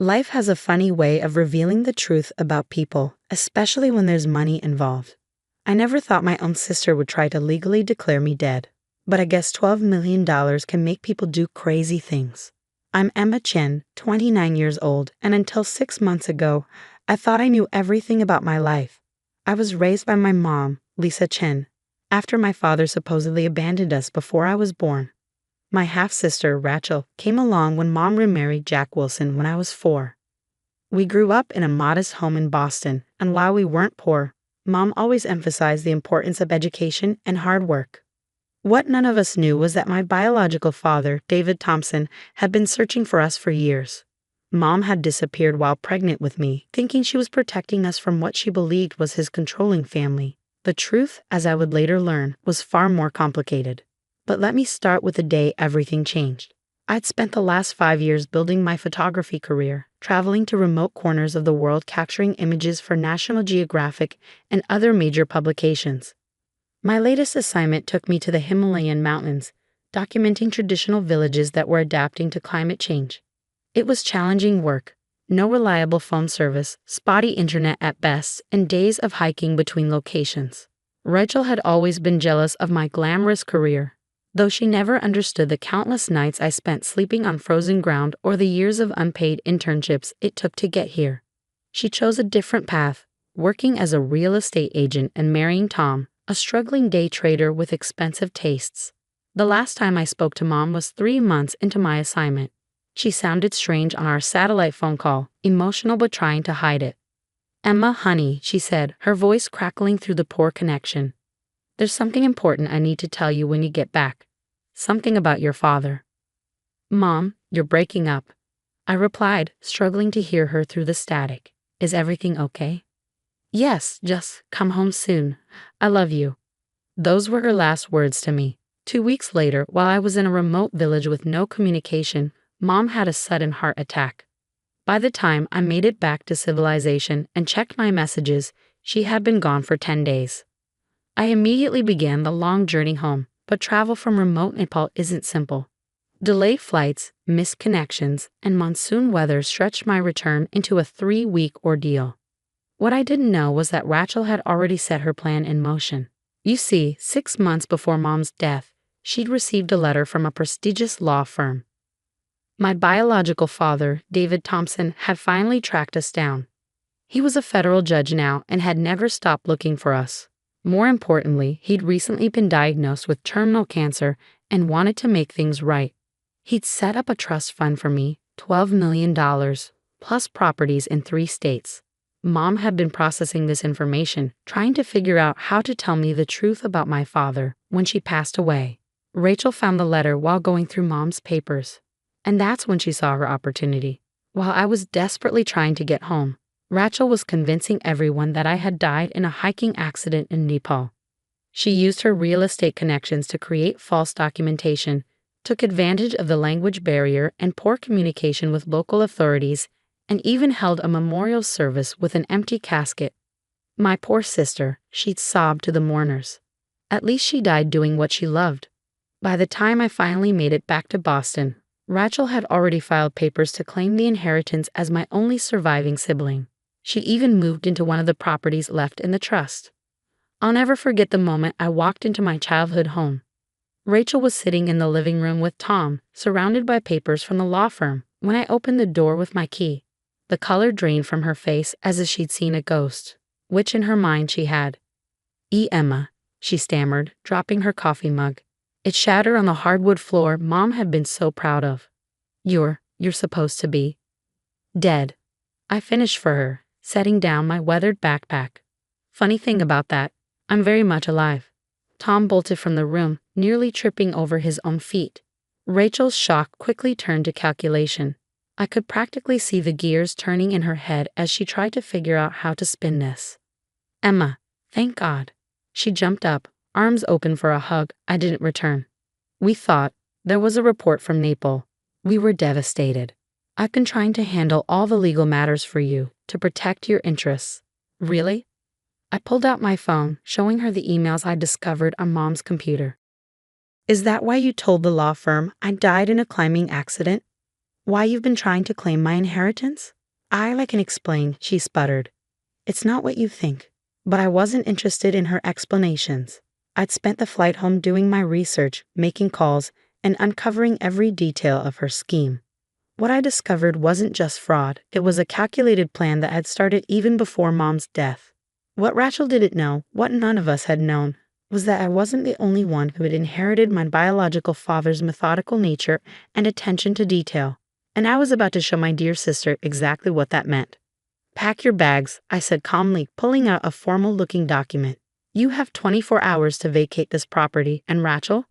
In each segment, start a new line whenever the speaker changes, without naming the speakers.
Life has a funny way of revealing the truth about people, especially when there's money involved. I never thought my own sister would try to legally declare me dead, but I guess $12 million can make people do crazy things. I'm Emma Chen, 29 years old, and until 6 months ago, I thought I knew everything about my life. I was raised by my mom, Lisa Chen, after my father supposedly abandoned us before I was born. My half-sister, Rachel, came along when Mom remarried Jack Wilson when I was 4. We grew up in a modest home in Boston, and while we weren't poor, Mom always emphasized the importance of education and hard work. What none of us knew was that my biological father, David Thompson, had been searching for us for years. Mom had disappeared while pregnant with me, thinking she was protecting us from what she believed was his controlling family. The truth, as I would later learn, was far more complicated. But let me start with the day everything changed. I'd spent the last 5 years building my photography career, traveling to remote corners of the world capturing images for National Geographic and other major publications. My latest assignment took me to the Himalayan mountains, documenting traditional villages that were adapting to climate change. It was challenging work. No reliable phone service, spotty internet at best, and days of hiking between locations. Rachel had always been jealous of my glamorous career, though she never understood the countless nights I spent sleeping on frozen ground or the years of unpaid internships it took to get here. She chose a different path, working as a real estate agent and marrying Tom, a struggling day trader with expensive tastes. The last time I spoke to Mom was 3 months into my assignment. She sounded strange on our satellite phone call, emotional but trying to hide it. "Emma, honey," she said, her voice crackling through the poor connection. "There's something important I need to tell you when you get back. Something about your father." "Mom, you're breaking up," I replied, struggling to hear her through the static. "Is everything okay?" "Yes, just come home soon. I love you." Those were her last words to me. 2 weeks later, while I was in a remote village with no communication, Mom had a sudden heart attack. By the time I made it back to civilization and checked my messages, she had been gone for 10 days. I immediately began the long journey home, but travel from remote Nepal isn't simple. Delayed flights, missed connections, and monsoon weather stretched my return into a 3-week ordeal. What I didn't know was that Rachel had already set her plan in motion. You see, 6 months before Mom's death, she'd received a letter from a prestigious law firm. My biological father, David Thompson, had finally tracked us down. He was a federal judge now and had never stopped looking for us. More importantly, he'd recently been diagnosed with terminal cancer and wanted to make things right. He'd set up a trust fund for me, $12 million, plus properties in 3 states. Mom had been processing this information, trying to figure out how to tell me the truth about my father when she passed away. Rachel found the letter while going through Mom's papers. And that's when she saw her opportunity. While I was desperately trying to get home, Rachel was convincing everyone that I had died in a hiking accident in Nepal. She used her real estate connections to create false documentation, took advantage of the language barrier and poor communication with local authorities, and even held a memorial service with an empty casket. My poor sister, she'd sobbed to the mourners. At least she died doing what she loved. By the time I finally made it back to Boston, Rachel had already filed papers to claim the inheritance as my only surviving sibling. She even moved into one of the properties left in the trust. I'll never forget the moment I walked into my childhood home. Rachel was sitting in the living room with Tom, surrounded by papers from the law firm, when I opened the door with my key. The color drained from her face as if she'd seen a ghost, which in her mind she had. Emma," she stammered, dropping her coffee mug. It shattered on the hardwood floor Mom had been so proud of. You're supposed to be dead." I finished for her, setting down my weathered backpack. "Funny thing about that, I'm very much alive." Tom bolted from the room, nearly tripping over his own feet. Rachel's shock quickly turned to calculation. I could practically see the gears turning in her head as she tried to figure out how to spin this. "Emma, thank God." She jumped up, arms open for a hug I didn't return. "We thought there was a report from Naples. We were devastated. I've been trying to handle all the legal matters for you to protect your interests." "Really?" I pulled out my phone, showing her the emails I discovered on Mom's computer. "Is that why you told the law firm I died in a climbing accident?" Why you've been trying to claim my inheritance? I can explain, she sputtered. It's not what you think. But I wasn't interested in her explanations. I'd spent the flight home doing my research, making calls, and uncovering every detail of her scheme. What I discovered wasn't just fraud, it was a calculated plan that had started even before Mom's death. What Rachel didn't know, what none of us had known, was that I wasn't the only one who had inherited my biological father's methodical nature and attention to detail, and I was about to show my dear sister exactly what that meant. Pack your bags, I said calmly, pulling out a formal-looking document. You have 24 hours to vacate this property, and Rachel,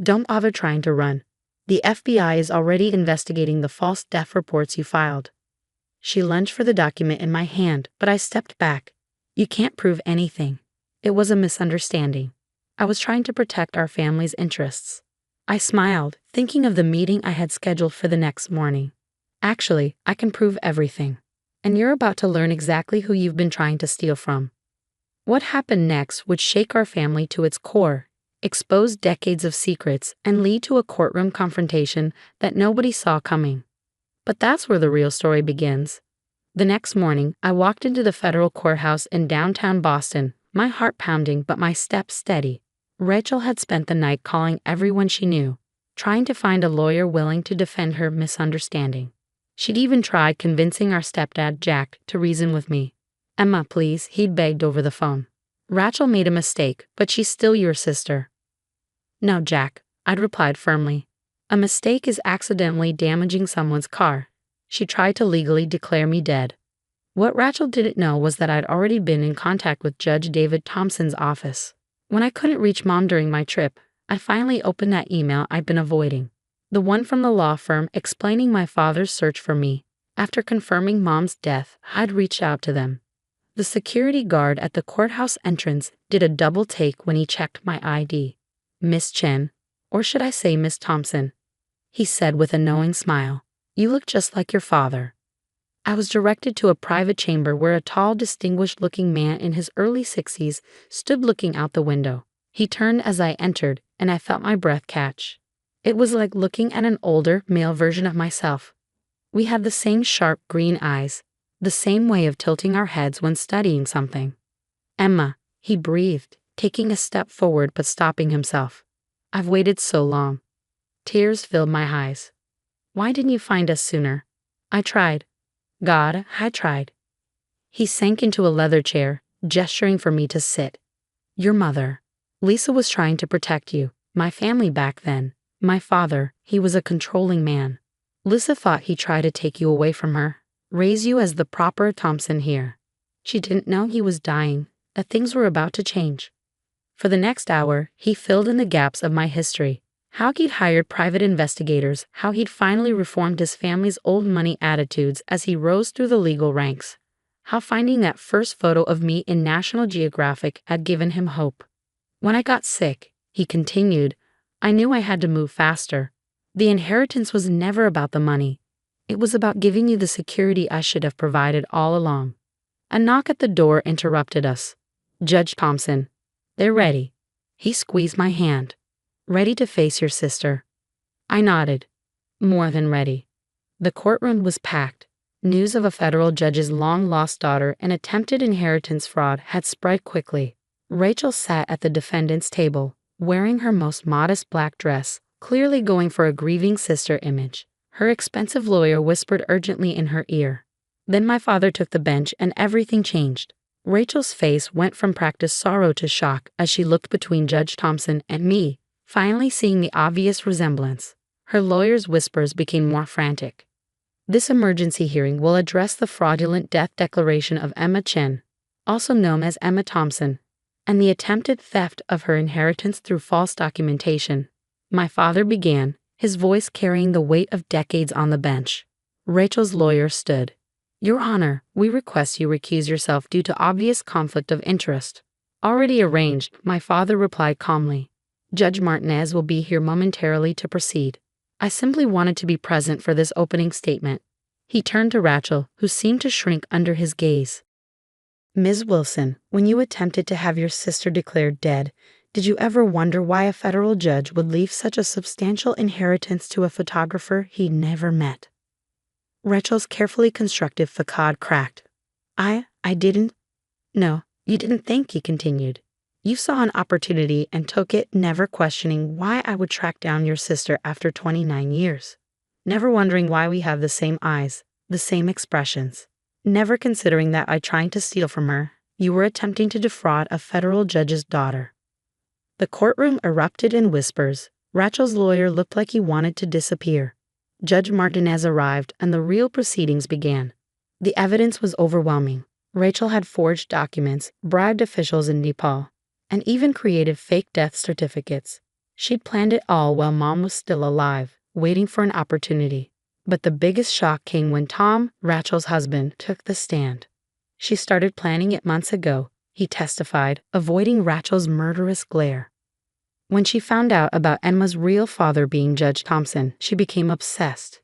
don't bother trying to run. The FBI is already investigating the false death reports you filed. She lunged for the document in my hand, but I stepped back. You can't prove anything. It was a misunderstanding. I was trying to protect our family's interests. I smiled, thinking of the meeting I had scheduled for the next morning. Actually, I can prove everything. And you're about to learn exactly who you've been trying to steal from. What happened next would shake our family to its core, expose decades of secrets, and lead to a courtroom confrontation that nobody saw coming. But that's where the real story begins. The next morning, I walked into the federal courthouse in downtown Boston, my heart pounding but my steps steady. Rachel had spent the night calling everyone she knew, trying to find a lawyer willing to defend her misunderstanding. She'd even tried convincing our stepdad, Jack, to reason with me. Emma, please, he'd begged over the phone. Rachel made a mistake, but she's still your sister. No, Jack, I'd replied firmly. A mistake is accidentally damaging someone's car. She tried to legally declare me dead. What Rachel didn't know was that I'd already been in contact with Judge David Thompson's office. When I couldn't reach Mom during my trip, I finally opened that email I'd been avoiding. The one from the law firm explaining my father's search for me. After confirming Mom's death, I'd reached out to them. The security guard at the courthouse entrance did a double take when he checked my ID. Miss Chen, or should I say Miss Thompson, he said with a knowing smile. You look just like your father. I was directed to a private chamber where a tall, distinguished-looking man in his early 60s stood looking out the window. He turned as I entered, and I felt my breath catch. It was like looking at an older, male version of myself. We had the same sharp green eyes, the same way of tilting our heads when studying something. Emma, he breathed, taking a step forward but stopping himself. I've waited so long. Tears filled my eyes. Why didn't you find us sooner? I tried. God, I tried. He sank into a leather chair, gesturing for me to sit. Your mother. Lisa was trying to protect you. My family back then. My father, he was a controlling man. Lisa thought he tried to take you away from her, raise you as the proper Thompson here. She didn't know he was dying, that things were about to change. For the next hour, he filled in the gaps of my history. How he'd hired private investigators, how he'd finally reformed his family's old money attitudes as he rose through the legal ranks, how finding that first photo of me in National Geographic had given him hope. When I got sick, he continued, I knew I had to move faster. The inheritance was never about the money. It was about giving you the security I should have provided all along. A knock at the door interrupted us. Judge Thompson. They're ready. He squeezed my hand. Ready to face your sister. I nodded. More than ready. The courtroom was packed. News of a federal judge's long-lost daughter and attempted inheritance fraud had spread quickly. Rachel sat at the defendant's table, wearing her most modest black dress, clearly going for a grieving sister image. Her expensive lawyer whispered urgently in her ear. Then my father took the bench and everything changed. Rachel's face went from practiced sorrow to shock as she looked between Judge Thompson and me, finally seeing the obvious resemblance. Her lawyer's whispers became more frantic. This emergency hearing will address the fraudulent death declaration of Emma Chen, also known as Emma Thompson, and the attempted theft of her inheritance through false documentation. My father began, his voice carrying the weight of decades on the bench. Rachel's lawyer stood. Your Honor, we request you recuse yourself due to obvious conflict of interest. Already arranged, my father replied calmly. Judge Martinez will be here momentarily to proceed. I simply wanted to be present for this opening statement. He turned to Rachel, who seemed to shrink under his gaze. Ms. Wilson, when you attempted to have your sister declared dead, did you ever wonder why a federal judge would leave such a substantial inheritance to a photographer he'd never met? Rachel's carefully constructed facade cracked. I didn't. No, you didn't think, he continued. You saw an opportunity and took it, never questioning why I would track down your sister after 29 years. Never wondering why we have the same eyes, the same expressions. Never considering that I trying to steal from her, you were attempting to defraud a federal judge's daughter. The courtroom erupted in whispers. Rachel's lawyer looked like he wanted to disappear. Judge Martinez arrived and the real proceedings began. The evidence was overwhelming. Rachel had forged documents, bribed officials in Nepal, and even created fake death certificates. She'd planned it all while Mom was still alive, waiting for an opportunity. But the biggest shock came when Tom, Rachel's husband, took the stand. She started planning it months ago, he testified, avoiding Rachel's murderous glare. When she found out about Emma's real father being Judge Thompson, she became obsessed.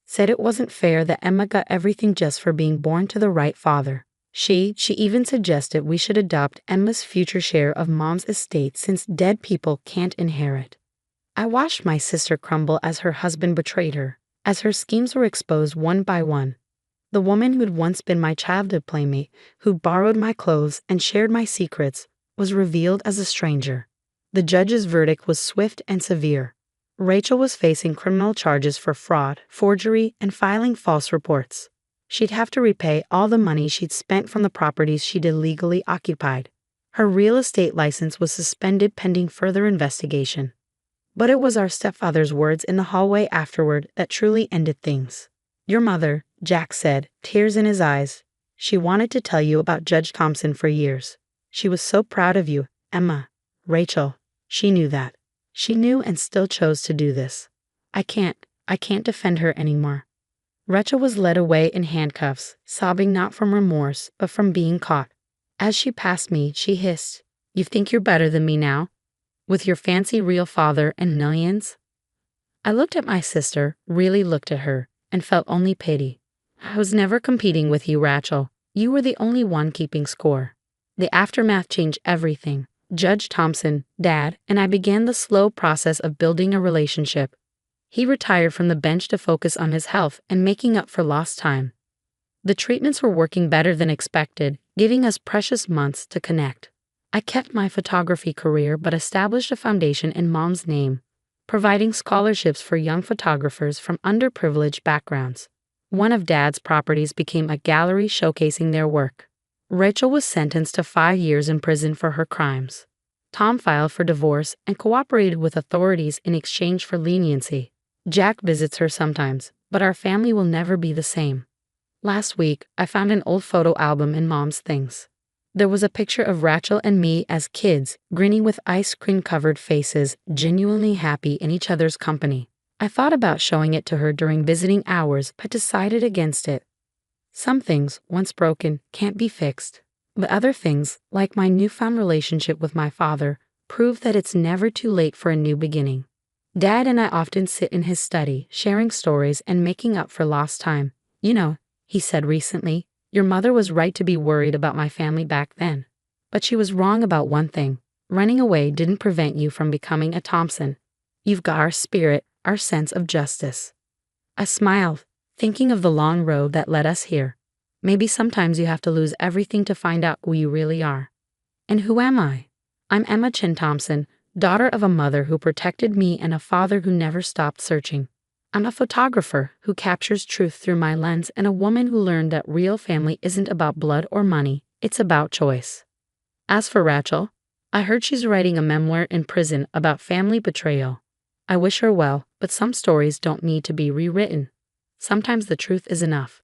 Said it wasn't fair that Emma got everything just for being born to the right father. She even suggested we should adopt Emma's future share of Mom's estate since dead people can't inherit. I watched my sister crumble as her husband betrayed her, as her schemes were exposed one by one. The woman who'd once been my childhood playmate, who borrowed my clothes and shared my secrets, was revealed as a stranger. The judge's verdict was swift and severe. Rachel was facing criminal charges for fraud, forgery, and filing false reports. She'd have to repay all the money she'd spent from the properties she'd illegally occupied. Her real estate license was suspended pending further investigation. But it was our stepfather's words in the hallway afterward that truly ended things. Your mother, Jack said, tears in his eyes. She wanted to tell you about Judge Thompson for years. She was so proud of you, Emma. Rachel. She knew that. She knew and still chose to do this. I can't defend her anymore. Rachel was led away in handcuffs, sobbing not from remorse, but from being caught. As she passed me, she hissed, You think you're better than me now? With your fancy real father and millions? I looked at my sister, really looked at her, and felt only pity. I was never competing with you, Rachel. You were the only one keeping score. The aftermath changed everything. Judge Thompson, Dad, and I began the slow process of building a relationship. He retired from the bench to focus on his health and making up for lost time. The treatments were working better than expected, giving us precious months to connect. I kept my photography career but established a foundation in Mom's name, providing scholarships for young photographers from underprivileged backgrounds. One of Dad's properties became a gallery showcasing their work. Rachel was sentenced to 5 years in prison for her crimes. Tom filed for divorce and cooperated with authorities in exchange for leniency. Jack visits her sometimes, but our family will never be the same. Last week, I found an old photo album in Mom's things. There was a picture of Rachel and me as kids, grinning with ice cream-covered faces, genuinely happy in each other's company. I thought about showing it to her during visiting hours, but decided against it. Some things, once broken, can't be fixed. But other things, like my newfound relationship with my father, prove that it's never too late for a new beginning. Dad and I often sit in his study, sharing stories and making up for lost time. You know, he said recently, your mother was right to be worried about my family back then. But she was wrong about one thing. Running away didn't prevent you from becoming a Thompson. You've got our spirit, our sense of justice. I smiled, thinking of the long road that led us here. Maybe sometimes you have to lose everything to find out who you really are. And who am I? I'm Emma Chin Thompson, daughter of a mother who protected me and a father who never stopped searching. I'm a photographer who captures truth through my lens and a woman who learned that real family isn't about blood or money, it's about choice. As for Rachel, I heard she's writing a memoir in prison about family betrayal. I wish her well, but some stories don't need to be rewritten. Sometimes the truth is enough.